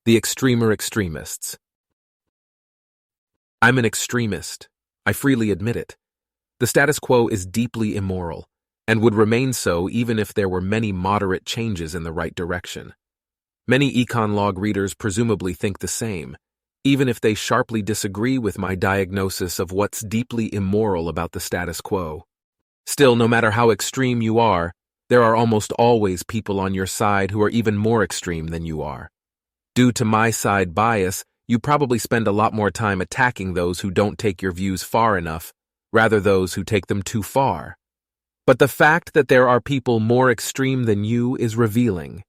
The Extremer Extremists. I'm an extremist. I freely admit it. The status quo is deeply immoral, and would remain so even if there were many moderate changes in the right direction. Many econ log readers presumably think the same, even if they sharply disagree with my diagnosis of what's deeply immoral about the status quo. Still, no matter how extreme you are, there are almost always people on your side who are even more extreme than you are. Due to my side bias, you probably spend a lot more time attacking those who don't take your views far enough, rather those who take them too far. But the fact that there are people more extreme than you is revealing.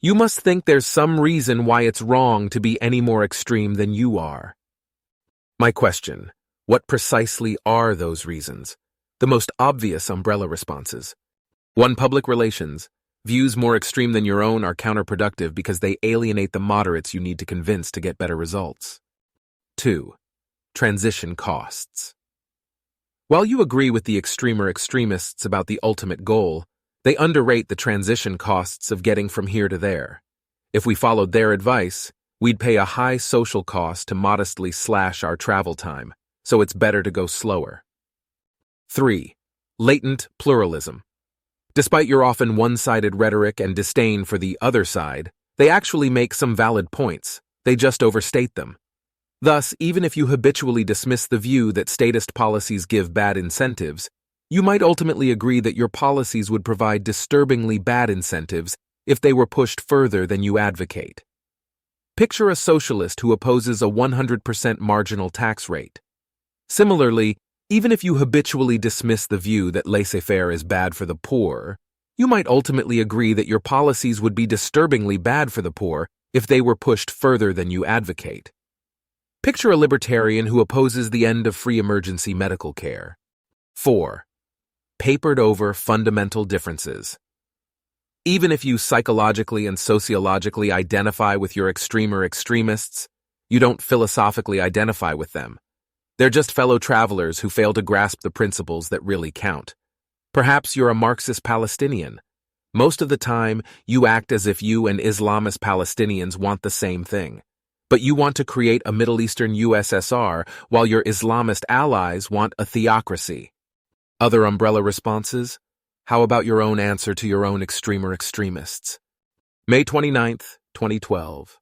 You must think there's some reason why it's wrong to be any more extreme than you are. My question: what precisely are those reasons? The most obvious umbrella responses. 1. Public relations. Views more extreme than your own are counterproductive because they alienate the moderates you need to convince to get better results. 2. Transition costs. While you agree with the extremer extremists about the ultimate goal, they underrate the transition costs of getting from here to there. If we followed their advice, we'd pay a high social cost to modestly slash our travel time, so it's better to go slower. 3. Latent pluralism. Despite your often one-sided rhetoric and disdain for the other side, they actually make some valid points. They just overstate them. Thus, even if you habitually dismiss the view that statist policies give bad incentives, you might ultimately agree that your policies would provide disturbingly bad incentives if they were pushed further than you advocate. Picture a socialist who opposes a 100% marginal tax rate. Similarly, even if you habitually dismiss the view that laissez-faire is bad for the poor, you might ultimately agree that your policies would be disturbingly bad for the poor if they were pushed further than you advocate. Picture a libertarian who opposes the end of free emergency medical care. 4. Papered over fundamental differences. Even if you psychologically and sociologically identify with your extremer extremists, you don't philosophically identify with them. They're just fellow travelers who fail to grasp the principles that really count. Perhaps you're a Marxist Palestinian. Most of the time, you act as if you and Islamist Palestinians want the same thing. But you want to create a Middle Eastern USSR while your Islamist allies want a theocracy. Other umbrella responses? How about your own answer to your own extremer extremists? May 29th, 2012.